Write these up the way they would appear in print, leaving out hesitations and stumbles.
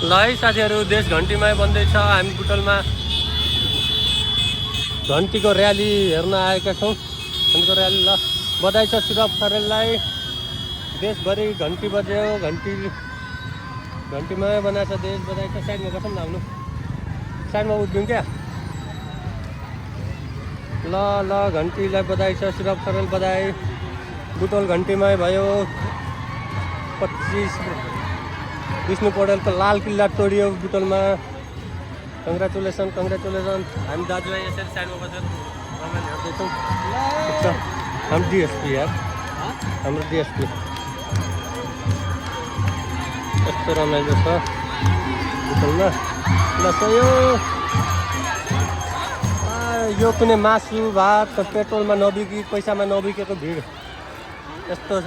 ल है साथीहरू, देश घन्टीमा बन्दैछ। हामी बुटोलमा घन्टीको र्याली हेर्न आएका छौँ। घन्टीको र्याली ल बधाई छ सुरभ खरेललाई। देशभरि घन्टी बज्यो, घन्टीमा बनाएको छ देश। बधाई छ। साइडमा कसम लाग्नु, साइडमा उठ्यौँ क्या। ल ल घन्टीलाई बधाई छ, सुरभ खरेल बधाई। बुटोल घन्टीमा भयो। 25 विष्णु पौडेलको लाल किल्ला तोडियो बुटोलमा। Congratulation congratulation. हामी दाजुभाइ यसरी साइडमा बसेर रमाइलो हेर्दैछौँ। हाम्रो डिएसपी यार, हाम्रो डिएसपी। यस्तो रमाइलो छ बुटोलमा। ल यो कुनै मासु भात पेट्रोलमा नबिकी, पैसामा नबिकेको भिड यस्तो छ।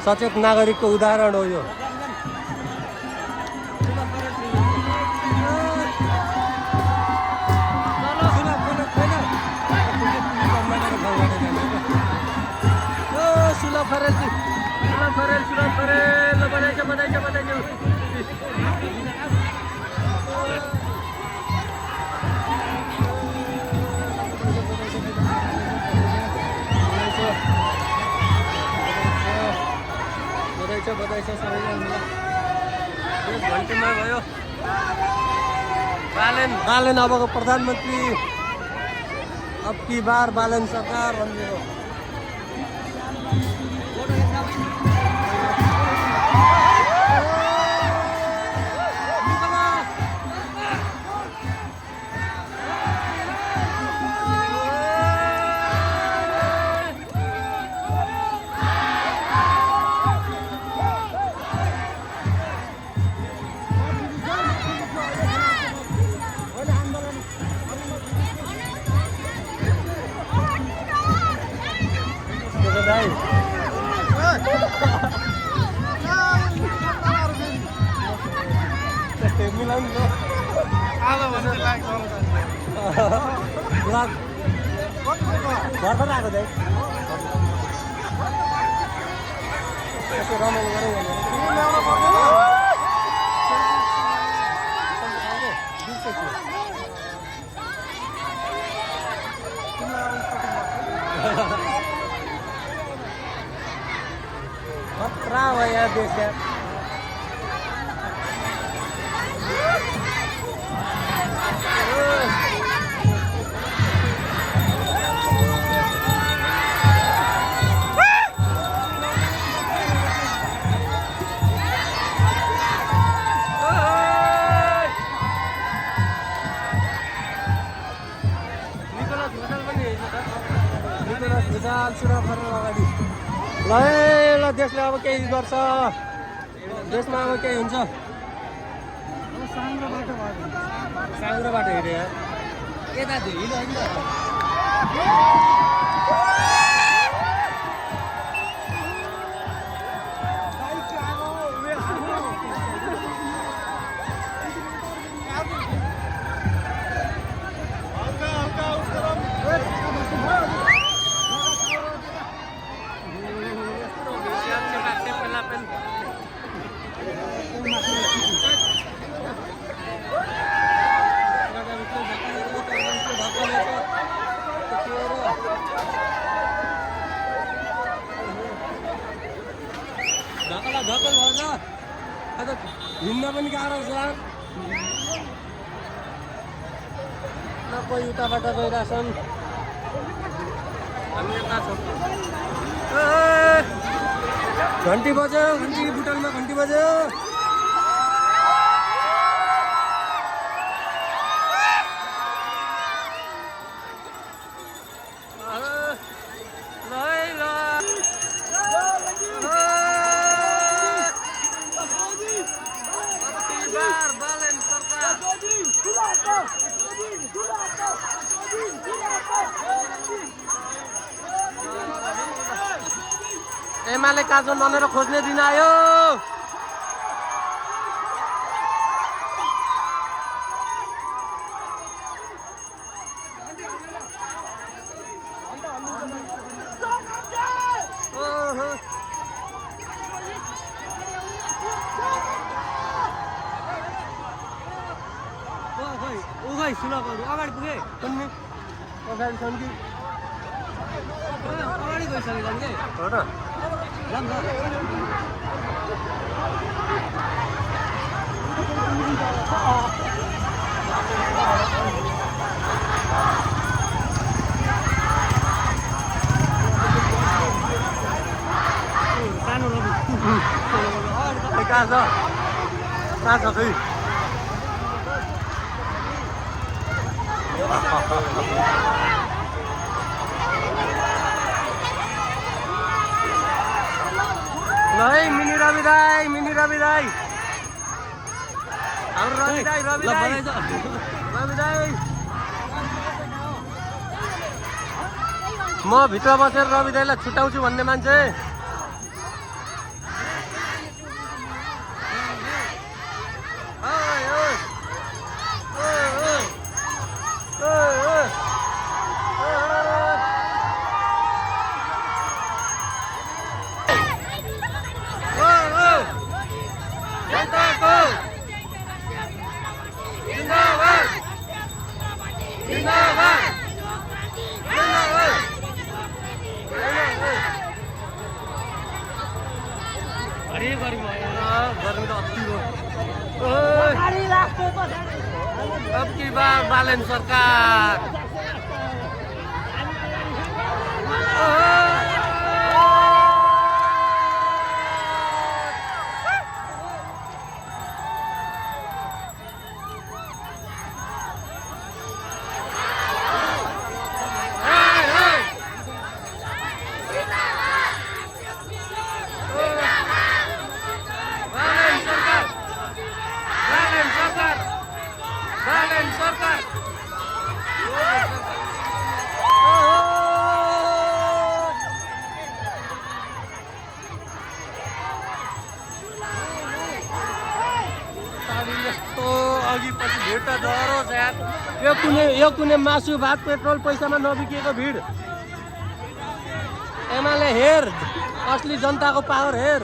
सचेत नागरिकको उदाहरण हो यो। सुलभ खरेल बधाई छ। बधाई छ। सबैजना घन्टीमा भयो। बालेन अबको प्रधानमन्त्री, अब की बार बालेन सरकार भन्ने हो। भर्खर आएको चाहिँ यसो रमाइलो गरौँ भनेर खतरा भयो यार देश यार। सुरभ खरेल अगाडि। ल देशले अब केही गर्छ, देशमा अब केही हुन्छ। साँग्रो बाटो हिँड्यो यार, यता हिँड्यो होइन। धकल भन्छ आज हिँड्न पनि गाह्रो छ। कोही उताबाट गइरहेछन्, हामी यता छौँ। घन्टी बज्यो, घन्टी बुटोलमा घन्टी बज्यो। एमाले काजल बनेर खोज्ने दिन आयो। खै सुलभहरू अगाडि पुगे कुनै पछाडि छन् कि अगाडि गइसकेछन् के हो र सानो रवि कहाँ छ कहाँ छ खै ल है मिनी रवि दाई हाम्रो रवि दाई म भित्र बसेर रवि दाईलाई छुट्याउँछु भन्ने मान्छे गर्मी त अति अब की बार बालन सरकार अघि पछि भिड त डरोस् यार यो कुनै मासु भात पेट्रोल पैसामा नबिकिएको भिड एमाले हेर असली जनताको पावर हेर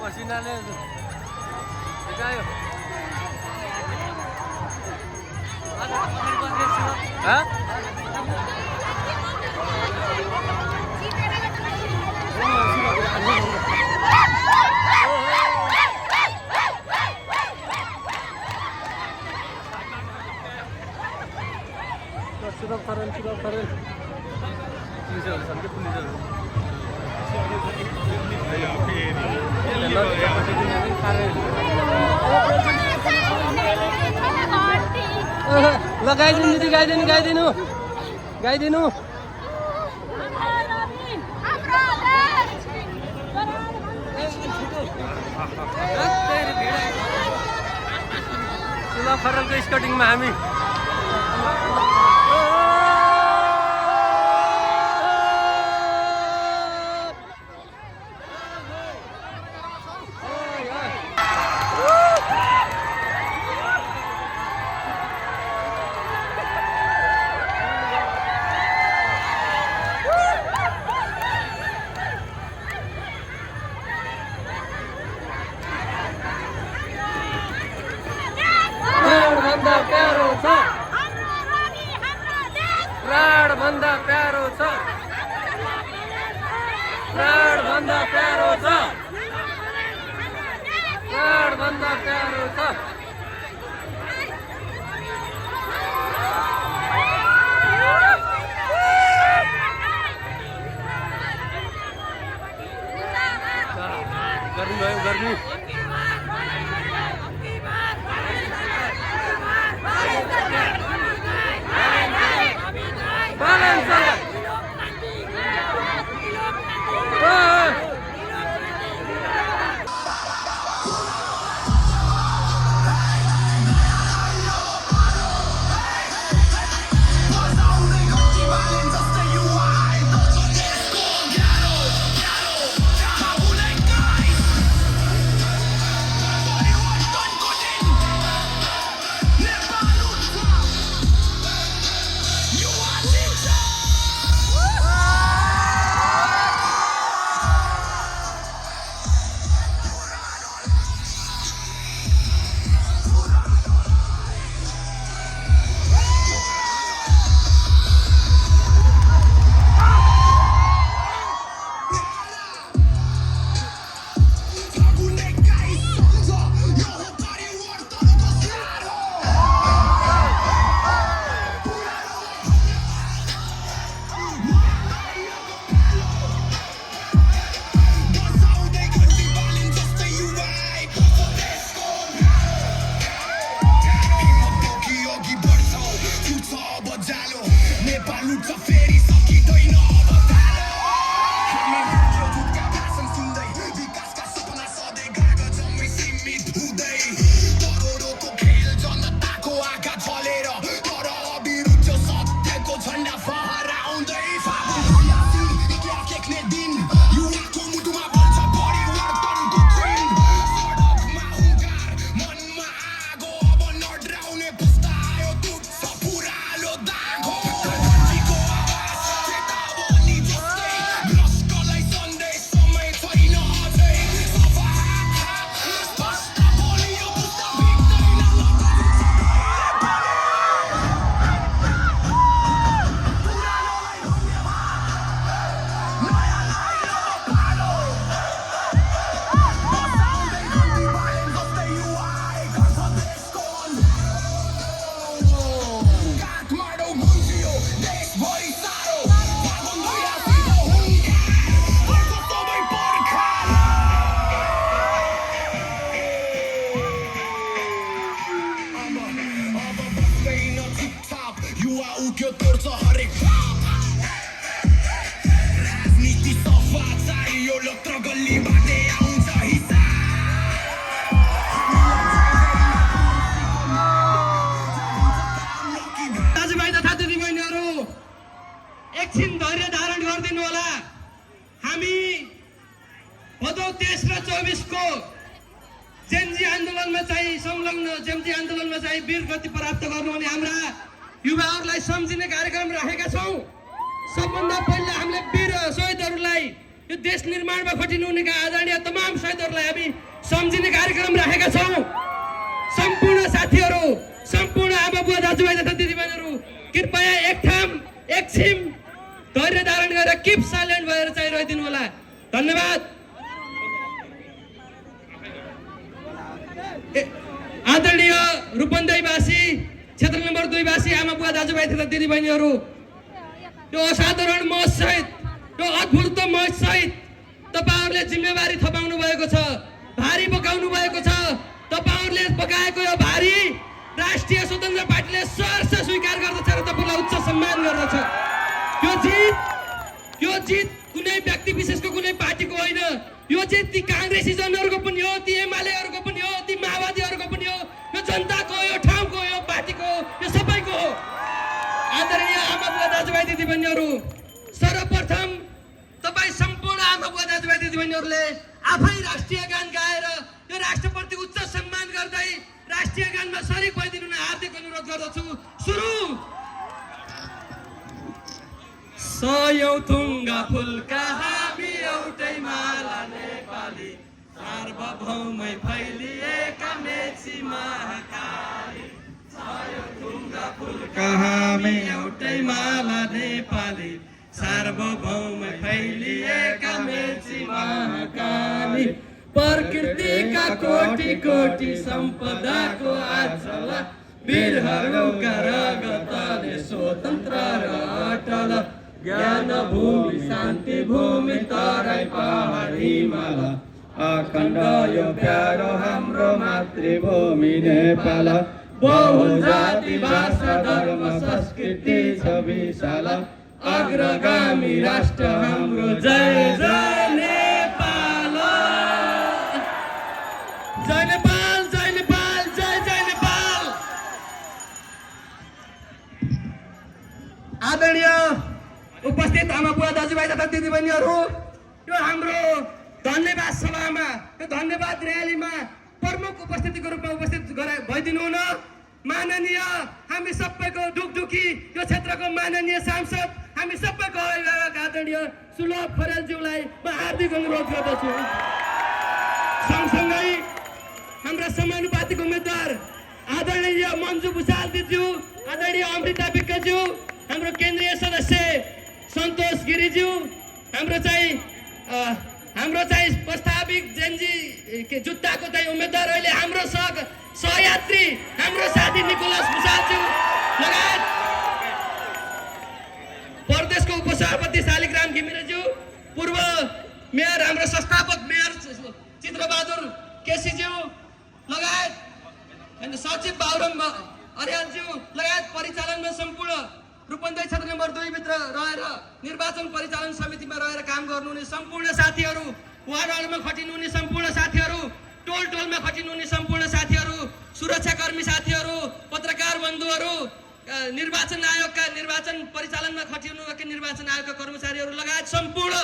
पसिनाले भिजायो सुरब खरेल पुलिसहरू छन् कि पुलिसहरू ल गाइदिनु दिदी गाइदिनु सुलभ खरेलको स्कटिङमा हामी टिपटप युवा उक्यो तोड्छ हरेक राजनीति सफा चाहियो लोत्र गल्लीबाटै आउँछ हिसाब दाजुभाइ तथा दिदीबहिनीहरू एकछिन धैर्य धारण गरिदिनु होला। हामी भदौ 23 र 24 को जेनजी आन्दोलनमा चाहिँ संलग्न जेनजी आन्दोलनमा चाहिँ वीर गति प्राप्त गर्नुहुने हाम्रा युवाहरूलाई सम्झिने कार्यक्रम राखेका छौँ। सबभन्दा पहिला हामीले वीर शहीदहरूलाई यो देश निर्माणमा खटिनुहुनेका आदरणीय तमाम शहीदहरूलाई हामी सम्झिने कार्यक्रम राखेका छौँ। सम्पूर्ण साथीहरू, सम्पूर्ण आमा बुवा दाजुभाइ तथा दिदीबहिनीहरू कृपया एकछिन धैर्य धारण गरेर किप साइलेन्ट भएर चाहिँ रहिदिनु होला। धन्यवाद। आदरणीय रूपन्देहीवासी, क्षेत्र नम्बर 2 वासी आमा बुवा दाजुभाइ तथा दिदीबहिनीहरू, यो असाधारण महोत्सव, यो अद्भुत महोत्सव तपाईहरुले जिम्मेवारी थपाउनु भएको छ, भारी बोकाउनु भएको छ। तपाईहरुले बोकाएको यो भारी राष्ट्रिय स्वतन्त्र पार्टीले सहर्ष स्वीकार गर्दछ र तपाईलाई उच्च सम्मान गर्दछ। यो जित कुनै व्यक्ति विशेषको कुनै पार्टीको होइन, यो जित ती कांग्रेसी जनहरूको पनि हो, ती एमालेहरूको पनि हो, ती माओवादीहरूको पनि हो, यो जनताको, यो ठाउँको, यो पार्टीको, यो सबैको हो। आदरणीय आमा बुवा दाजुभाइ दिदीबहिनीहरू, सर्वप्रथम तपाई सम्पूर्ण आमा बुवा दाजुभाइ दिदीबहिनीहरूले आफै राष्ट्रिय गान गाएर यो राष्ट्रप्रति उच्च सम्मान गर्दै राष्ट्रिय गानमा शरीक भइदिनु हार्दिक अनुरोध गर्दछु। सुरु। सयौं थुङ्गा फुलका हामी एउटै माला नेपाली, सार्वभौमै फैलिएका मेची महाकाली। सयौं थुङ्गा फुलका हामी एउटै माला नेपाली, सार्वभौमै फैलिएका मेची महाकाली। प्रकृतिका कोटि कोटि सम्पदाको आचल, वीरहरूका रगतले स्वतन्त्र र अटल। ज्ञान भूमि शान्ति भूमि तराई पहाड हिमाल, अखण्ड यो प्यारो हाम्रो मातृभूमि नेपाल। बहुजाति भाषा धर्म संस्कृति छ विशाल, अग्रगामी राष्ट्र हाम्रो। जय जय नेपाल, जय नेपाल, जय नेपाल, जय जय नेपाल। आदरणीय उपस्थित आमा बुवा दाजुभाइ तथा दिदीबहिनीहरू, यो हाम्रो धन्यवाद सभामा, यो धन्यवाद र्यालीमा प्रमुख उपस्थितिको रूपमा उपस्थित भइदिनु हुन माननीय हामी सबैको ढुकढुकी यो क्षेत्रको माननीय सांसद, हामी सबैको अभिभावक आदरणीय सुलभ खरेलज्यूलाई म हार्दिक अनुरोध गर्दछु। सँगसँगै हाम्रा समानुपातिक उम्मेदवार आदरणीय मन्जु भुसाल दिज्यू, आदरणीय अमृता विक्कज्यू, हाम्रो केन्द्रीय सदस्य सन्तोष गिरिज्यू, हाम्रो चाहिँ प्रस्तावित जेनजी जुत्ताको चाहिँ उम्मेदवार अहिले हाम्रो सहयात्री हाम्रो साथी निकोलस भुसालज्यू लगायत प्रदेशको उपसभापति शालिग्राम घिमिरेज्यू, पूर्व मेयर हाम्रो संस्थापक मेयर चित्रबहादुर केसीज्यू लगायत सचिव बाबुराम अर्यालज्यू लगायत परिचालनमा सम्पूर्ण रूपन्देही क्षेत्र नम्बर 2 भित्र रहेर निर्वाचन परिचालन समितिमा रहेर काम गर्नुहुने सम्पूर्ण साथीहरू, वार्डमा खटिनुहुने सम्पूर्ण साथीहरू, टोल टोलमा खटिनुहुने सम्पूर्ण साथीहरू, सुरक्षाकर्मी साथीहरू, पत्रकार बन्धुहरू, निर्वाचन आयोगका निर्वाचन परिचालनमा खटिनुहुने निर्वाचन आयोगका कर्मचारीहरू लगायत सम्पूर्ण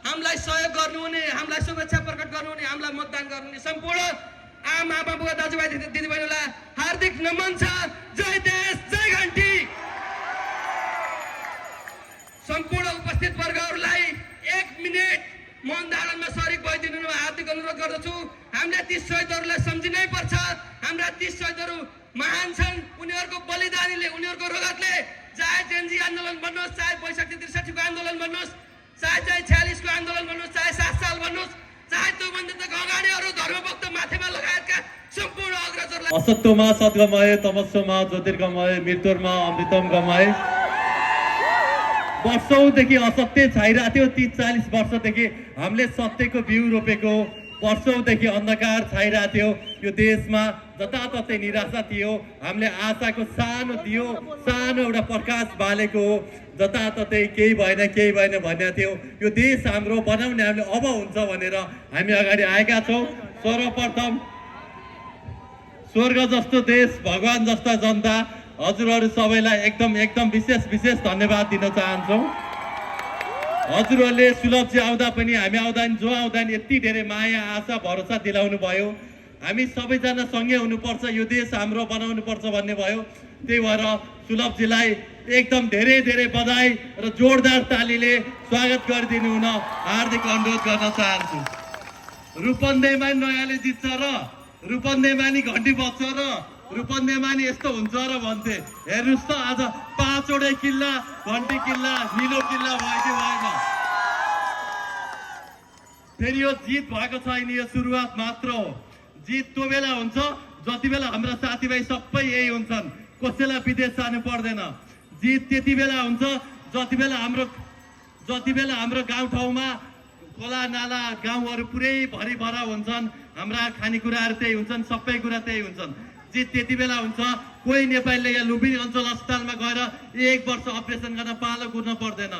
हामीलाई सहयोग गर्नुहुने, हामीलाई शुभेच्छा प्रकट गर्नुहुने, हामीलाई मतदान गर्नुहुने सम्पूर्ण आम आमा बुवा दाजुभाइ दिदीबहिनीलाई हार्दिक नमन छ। जय देश, जय घन्टी। सम्पूर्ण उपस्थित वर्गहरूलाई 1 मिनेट मौन धारणमा शरीक भइदिनु हार्दिक अनुरोध गर्दछु। हामीले ती शहीदहरूलाई सम्झिनै पर्छ। हाम्रा ती शहीदहरू महान छन्। उनीहरूको बलिदानीले, उनीहरूको रगतले, चाहे जेनजी आन्दोलन भन्नुहोस्, चाहे ६२-६३ को आन्दोलन भन्नुहोस्, चाहे ४६ को आन्दोलन भन्नुहोस्, चाहे 7 साल भन्नुहोस्, चाहे त्योभन्दा अगाडि अरू धर्मभक्त माथेमा लगायतका सम्पूर्ण अग्रजहरूलाई असत्यमा सद्गमय, तमस्सोमा ज्योतिर्गमय, मृत्युमा अमृतम गमय। वर्षौंदेखि असत्य छाइरहेको थियो। 30-40 वर्षदेखि हामीले सत्यको बिउ रोपेको, वर्षौंदेखि अन्धकार छाइरहेको थियो यो देशमा। जताततै निराशा थियो, हामीले आशाको सानो दियो, सानो एउटा प्रकाश बालेको हो। जताततै केही भएन भन्ने थियो। यो देश हाम्रो बनाउने हामीले अब हुन्छ भनेर हामी अगाडि आएका छौँ। सर्वप्रथम स्वर्ग जस्तो देश, भगवान जस्ता जनता, हजुरहरू सबैलाई एकदम विशेष धन्यवाद दिन चाहन्छौँ। हजुरहरूले सुलभजी आउँदा पनि, हामी आउँदा नि, जो आउँदा नि यति धेरै माया, आशा, भरोसा दिलाउनु भयो। हामी सबैजना सँगै हुनुपर्छ, यो देश हाम्रो बनाउनु पर्छ भन्ने भयो। त्यही भएर सुलभजीलाई एकदम धेरै बधाई र जोरदार तालीले स्वागत गरिदिनु हुन हार्दिक अनुरोध गर्न चाहन्छु। रूपन्देहीमा नयाँले जित्छ र रूपन्देहीमा नि घन्टी बज्छ र रूपन्देहीमा नि यस्तो हुन्छ र भन्थे। हेर्नुहोस् त आज 5 वटै किल्ला, घन्टी किल्ला, निलो किल्ला भयो कि भएन? फेरि यो जित भएको छैन, यो सुरुवात मात्र हो। जित त्यो बेला हुन्छ जति बेला हाम्रा साथीभाइ सबै यही हुन्छन्, कसैलाई विदेश जानु पर्दैन। जित त्यति बेला हुन्छ जति बेला हाम्रो गाउँठाउँमा खोला नाला गाउँहरू पुरै भरिभरा हुन्छन्, हाम्रा खानेकुराहरू त्यही हुन्छन्, सबै कुरा त्यही हुन्छन्। जित त्यति बेला हुन्छ कोही नेपालीले यहाँ लुम्बिनी अञ्चल अस्पतालमा गएर 1 वर्ष अपरेसन गर्न पालो गुर्न पर्दैन।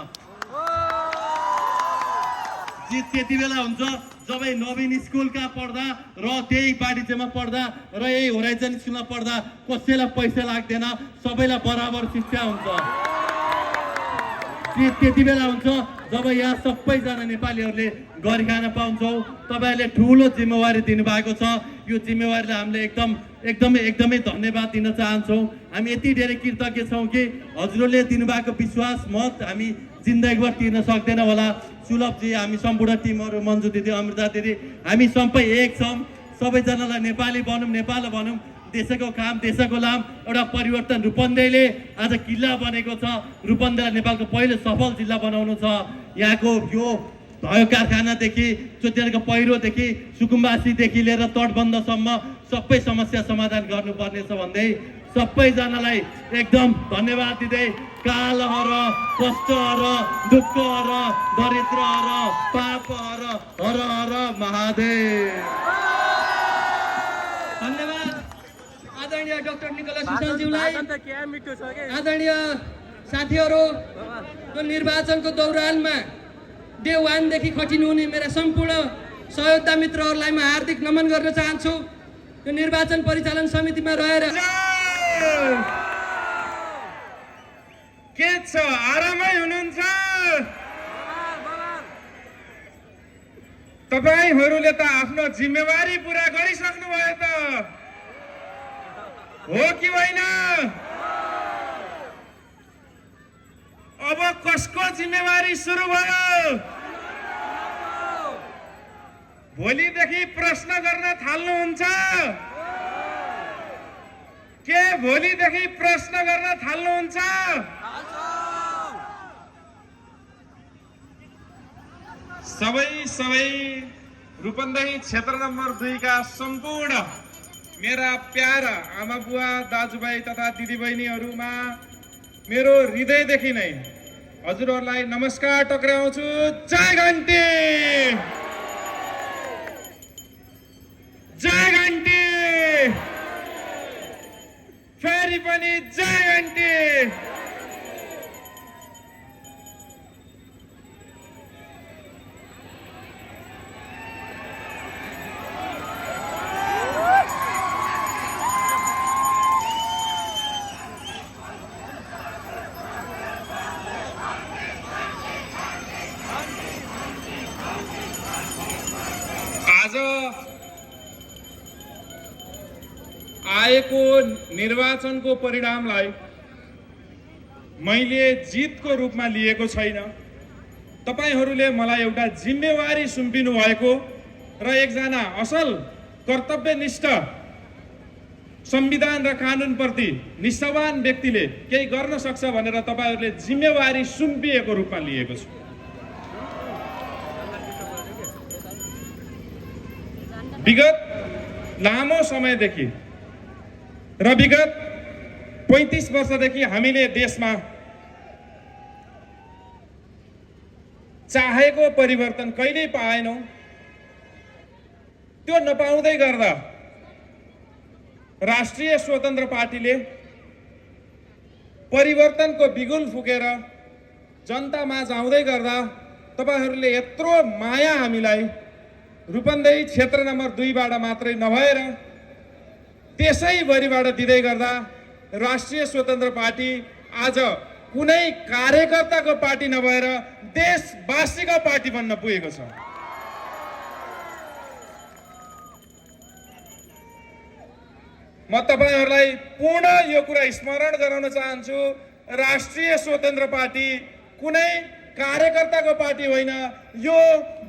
जित त्यति बेला हुन्छ जब नवीन स्कुलका पढ्दा र त्यही बाटिचेमा पढ्दा र यही होराइजन स्कुलमा पढ्दा कसैलाई पैसा लाग्दैन, सबैलाई बराबर शिक्षा हुन्छ। जित त्यति बेला हुन्छ जब यहाँ सबैजना नेपालीहरूले गरी खान पाउँछौँ। तपाईँहरूले ठुलो जिम्मेवारी दिनुभएको छ। यो जिम्मेवारीलाई हामीले एकदमै धन्यवाद दिन चाहन्छौँ। हामी यति धेरै कृतज्ञ छौँ कि हजुरहरूले दिनुभएको विश्वास, मत हामी जिन्दगीभर तिर्न सक्दैन होला। सुलभजी, हामी सम्पूर्ण टिमहरू, मन्जु दिदी, अमृता दिदी, हामी सबै एक छौँ। सबैजनालाई नेपाली बनौँ, नेपाल भनौँ। देशको काम, देशको लाम, एउटा परिवर्तन। रूपन्देहीले आज किल्ला बनेको छ। रूपन्देहीलाई नेपालको पहिलो सफल जिल्ला बनाउनु छ। यहाँको यो भयो कारखानादेखि, चोटियाको पहिरोदेखि, सुकुम्बासीदेखि लिएर तटबन्धसम्म सबै समस्या समाधान गर्नुपर्नेछ भन्दै सबैजनालाई एकदम धन्यवाद दिँदै काल हर, कष्ट हर, दुःख हर, दरिद्र हर, पाप हर, हर हर महादेव। धन्यवाद आदरणीय डाक्टर निकोलस सुशान्तज्यूलाई। आदरणीय साथीहरू, यो निर्वाचनको दौरानमा डे 1 देखि खटिनुहुने मेरा सम्पूर्ण सहयोद्धा मित्रहरूलाई म हार्दिक नमन गर्न चाहन्छु। यो निर्वाचन परिचालन समितिमा रहेर के छ, आरामै हुनुहुन्छ? तपाईहरूले त आफ्नो जिम्मेवारी पुरा गरिसक्नु भयो त, हो कि होइन? अब कसको जिम्मेवारी सुरु भयो? भोलिदेखि प्रश्न गर्न थाल्नुहुन्छ के? भोलिदेखि प्रश्न गर्न थाल्नुहुन्छ? सबै रूपन्देही क्षेत्र नम्बर 2 का सम्पूर्ण मेरा प्यारा आमा बुवा, दाजुभाइ तथा दिदीबहिनीहरूमा मेरो हृदयदेखि नै हजुरहरूलाई नमस्कार टक्राउँछु। जय घन्टी, जय घन्टी, फेरि पनि जय घन्टी। आज आएको निर्वाचनको परिणामलाई मैले जितको रूपमा लिएको छैन। तपाईहरूले मलाई एउटा जिम्मेवारी सुम्पिनु भएको र एकजना असल कर्तव्यनिष्ठ, संविधान र कानुनप्रति निष्ठावान व्यक्तिले केही गर्न सक्छ भनेर तपाईहरूले जिम्मेवारी सुम्पिएको रूपमा लिएको छु। विगत लामो समयदेखि र विगत 35 वर्षदेखि हामीले देशमा चाहेको परिवर्तन कहिल्यै पाएनौं। त्यो नपाउँदै गर्दा राष्ट्रिय स्वतन्त्र पार्टीले परिवर्तनको बिगुल फुकेर जनतामाझ आउँदै गर्दा तपाईहरूले यत्रो माया हामीलाई रूपन्देही क्षेत्र नम्बर 2 बाट मात्रै नभएर त्यसैभरिबाट दिँदै गर्दा राष्ट्रिय स्वतन्त्र पार्टी आज कुनै कार्यकर्ताको पार्टी नभएर देशवासीको पार्टी बन्न पुगेको छ। म तपाईहरूलाई पूर्ण यो कुरा स्मरण गराउन चाहन्छु, राष्ट्रिय स्वतन्त्र पार्टी कुनै कार्यकर्ताको पार्टी होइन, यो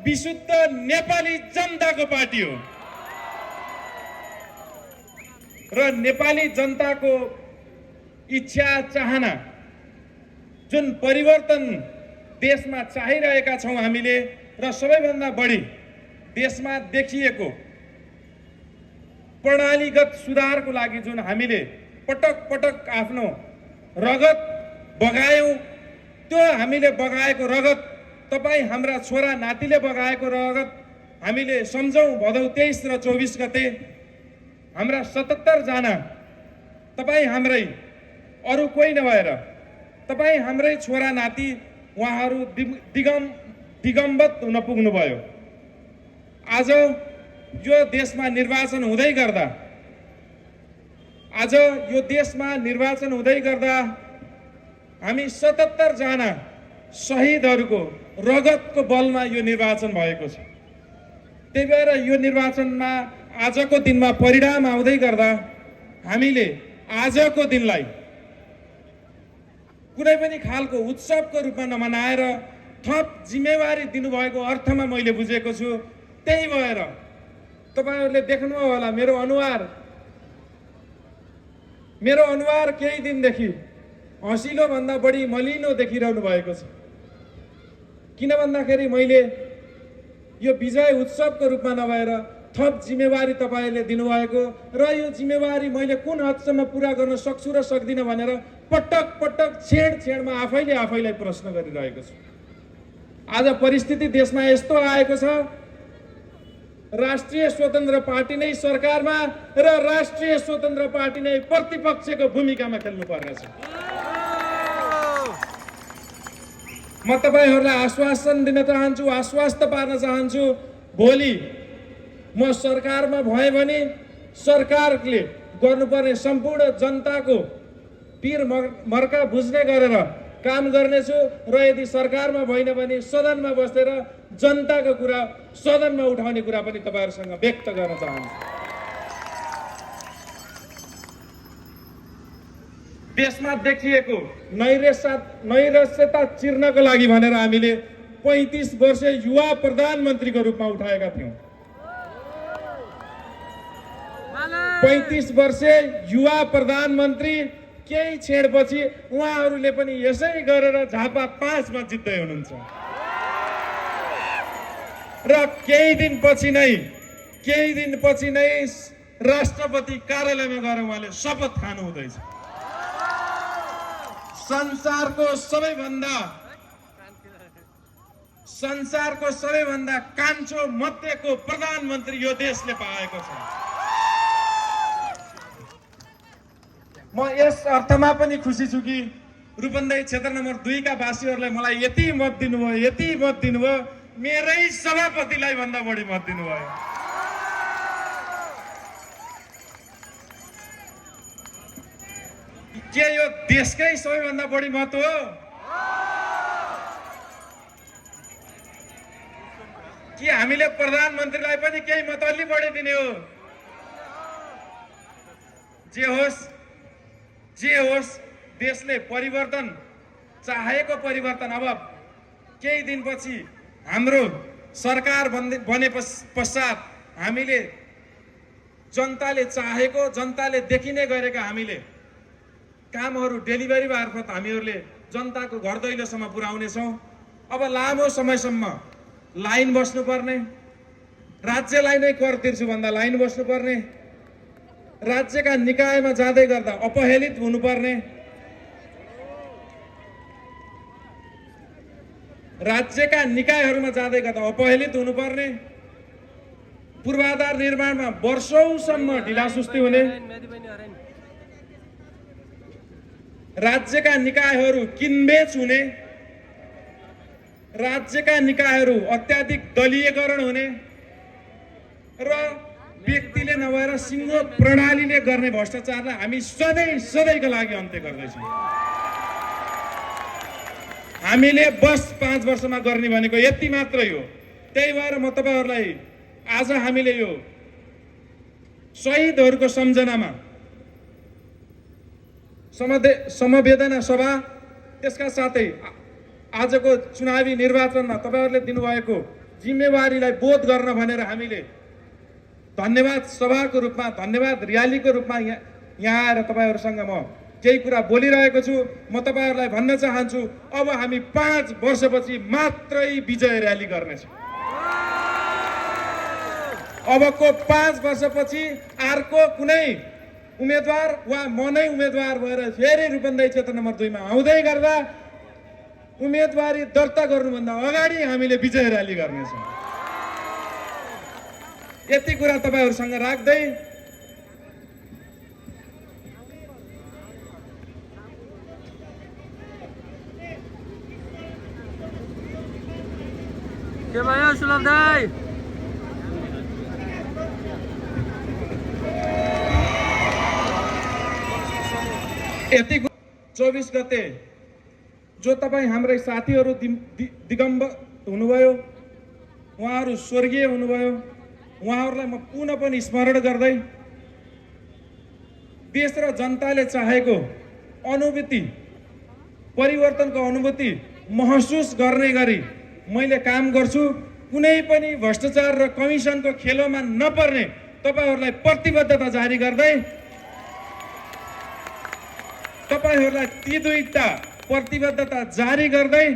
विशुद्ध नेपाली जनताको पार्टी हो र नेपाली जनताको इच्छा चाहना जुन परिवर्तन देशमा चाहिरहेका छौँ हामीले र सबैभन्दा बढी देशमा देखिएको प्रणालीगत सुधारको लागि जुन हामीले पटक पटक आफ्नो रगत बगायौं, त्यो हामीले बगाएको रगत तपाईँ हाम्रा छोरा नातिले बगाएको रगत हामीले सम्झौँ। भदौ 23 र 24 गते हाम्रा 77 जना तपाईँ हाम्रै, अरू कोही नभएर तपाईँ हाम्रै छोरा नाति, उहाँहरू दिगम्बत हुन पुग्नुभयो। आज यो देशमा निर्वाचन हुँदै गर्दा हामी 77 जना शहीदहरूको रगतको बलमा यो निर्वाचन भएको छ। त्यही भएर यो निर्वाचनमा आजको दिनमा परिणाम आउँदै गर्दा हामीले आजको दिनलाई कुनै पनि खालको उत्सवको रूपमा नमनाएर थप जिम्मेवारी दिनुभएको अर्थमा मैले बुझेको छु। त्यही भएर तपाईहरूले देख्नुभयो होला मेरो अनुहार केही दिनदेखि हँसिलो भन्दा बढी मलिनो देखिरहनु भएको छ। किन भन्दाखेरि मैले यो विजय उत्सवको रूपमा नभएर थप जिम्मेवारी तपाईहरूले दिनुभएको र यो जिम्मेवारी मैले कुन हदसम्म पुरा गर्न सक्छु र सक्दिनँ भनेर पटक पटक छेडमा आफैलाई प्रश्न गरिरहेको छु। आज परिस्थिति देशमा यस्तो आएको छ, राष्ट्रिय स्वतन्त्र पार्टी नै सरकारमा र राष्ट्रिय स्वतन्त्र पार्टी नै प्रतिपक्षको भूमिकामा खेल्नु पर्नेछ। म तपाईहरूलाई आश्वासन दिन चाहन्छु, आश्वस्त पार्न चाहन्छु, भोलि म सरकारमा भए भने सरकारले गर्नुपर्ने सम्पूर्ण जनताको पीर मर्का बुझ्ने गरेर काम गर्नेछु र यदि सरकारमा भएन भने सदनमा बसेर जनताको कुरा सदनमा उठाउने कुरा पनि तपाईहरुसँग व्यक्त गर्न चाहन्छु। देशमा देखिएको नैराश्यता चिर्नको लागि भनेर हामीले 35 वर्षे युवा प्रधानमन्त्रीको रूपमा उठाएका थियौं। 35 वर्षे युवा प्रधानमन्त्री केही छेडपछि उहाँहरूले पनि यसै गरेर झापा 5 मा जित्दै हुनुहुन्छ र केही दिनपछि नै राष्ट्रपति कार्यालयमा गएर उहाँले शपथ खानु हुँदैछ। संसारको सबैभन्दा कान्छो मध्येको प्रधानमन्त्री यो देशले पाएको छ। म यस अर्थमा पनि खुसी छु कि रूपन्देही क्षेत्र नम्बर 2 का वासीहरूले मलाई यति मत दिनुभयो, मेरै सभापतिलाई भन्दा बढी मत दिनुभयो। के यो देशकै सबैभन्दा बढी मत हो? कि हामीले प्रधानमन्त्रीलाई पनि केही मत अलि बढी दिने हो? जे होस् देशले परिवर्तन चाहेको परिवर्तन अब केही दिनपछि हाम्रो सरकार बने पश्चात हामीले जनताले चाहेको, जनताले देखिने गरेका हामीले कामहरू डेलिभरी मार्फत हामीहरूले जनताको घर दैलोसम्म पुर्याउने छौं। अब लामो समयसम्म लाइन बस्नुपर्ने, राज्यलाई नै कर तिर्छु भन्दा लाइन बस्नुपर्ने, राज्यका निकायमा जाँदै गर्दा अपहेलित हुनुपर्ने, राज्यका निकायहरूमा जाँदै गर्दा अपहेलित हुनुपर्ने, पूर्वाधार निर्माणमा वर्षौंसम्म ढिलासुस्ती हुने, राज्यका निकायहरू किनबेच हुने, राज्यका निकायहरू अत्याधिक दलीयकरण हुने र व्यक्तिले नभएर सिङ्गो प्रणालीले गर्ने भ्रष्टाचारलाई हामी सधैँका लागि अन्त्य गर्दैछौँ। हामीले बस 5 वर्षमा गर्ने भनेको यति मात्रै हो। त्यही भएर म तपाईहरूलाई आज हामीले यो शहीदहरूको सम्झनामा समवेदना सभा, त्यसका साथै आजको चुनावी निर्वाचनमा तपाईहरूले दिनुभएको जिम्मेवारीलाई बोध गर्न भनेर हामीले धन्यवाद सभाको रूपमा, धन्यवाद र्यालीको रूपमा यहाँ आएर तपाईहरूसँग म केही कुरा बोलिरहेको छु। म तपाईहरूलाई भन्न चाहन्छु, अब हामी 5 वर्षपछि मात्रै विजय र्याली गर्नेछौँ। अबको 5 वर्षपछि अर्को कुनै उम्मेदवार वा म नै उम्मेदवार भएर फेरि रूपन्देही क्षेत्र नम्बर 2 मा आउँदै गर्दा उम्मेदवारी दर्ता गर्नुभन्दा अगाडि हामीले विजय र्याली गर्नेछौँ। यति कुरा तपाईहरूसँग राख्दै के भयो सुलभ दाइ? यति 24 गते जो तपाईँ हाम्रै साथीहरू दिगम्बर हुनुभयो, उहाँहरू स्वर्गीय हुनुभयो, उहाँहरूलाई म पुनः पनि स्मरण गर्दै देश र जनताले चाहेको अनुभूति, परिवर्तनको अनुभूति महसुस गर्ने गरी मैले काम गर्छु। कुनै पनि भ्रष्टाचार र कमिसनको खेलोमा नपर्ने तपाईहरूलाई प्रतिबद्धता जारी गर्दै तपाईहरूलाई ती दुईटा प्रतिबद्धता जारी गर्दै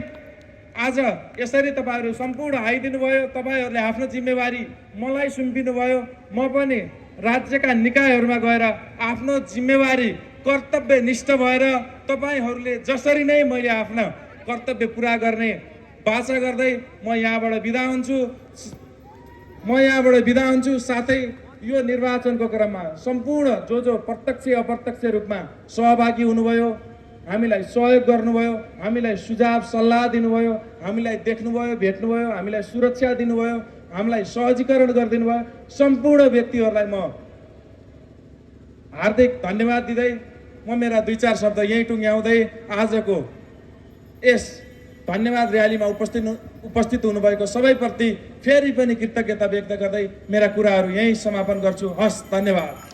आज यसरी तपाईहरू सम्पूर्ण आइदिनु भयो। तपाईहरूले आफ्नो जिम्मेवारी मलाई सुम्पिनु भयो। म पनि राज्यका निकायहरूमा गएर आफ्नो जिम्मेवारी कर्तव्यनिष्ठ भएर तपाईहरूले जसरी नै मैले आफ्ना कर्तव्य पुरा गर्ने बाचा गर्दै म यहाँबाट बिदा हुन्छु। साथै यो निर्वाचनको क्रममा सम्पूर्ण जो प्रत्यक्ष अप्रत्यक्ष रूपमा सहभागी हुनुभयो, हामीलाई सहयोग गर्नुभयो, हामीलाई सुझाव सल्लाह दिनुभयो, हामीलाई देख्नुभयो, भेट्नुभयो, हामीलाई सुरक्षा दिनुभयो, हामीलाई सहजीकरण गरिदिनु भयो, सम्पूर्ण व्यक्तिहरूलाई म हार्दिक धन्यवाद दिँदै म मेरा 2-4 शब्द यही टुङ्ग्याउँदै आजको यस धन्यवाद र्यालीमा उपस्थित हुनुभएको सबैप्रति फेरि पनि कृतज्ञता व्यक्त गर्दै मेरा कुराहरू यही समापन गर्छु। हस्, धन्यवाद।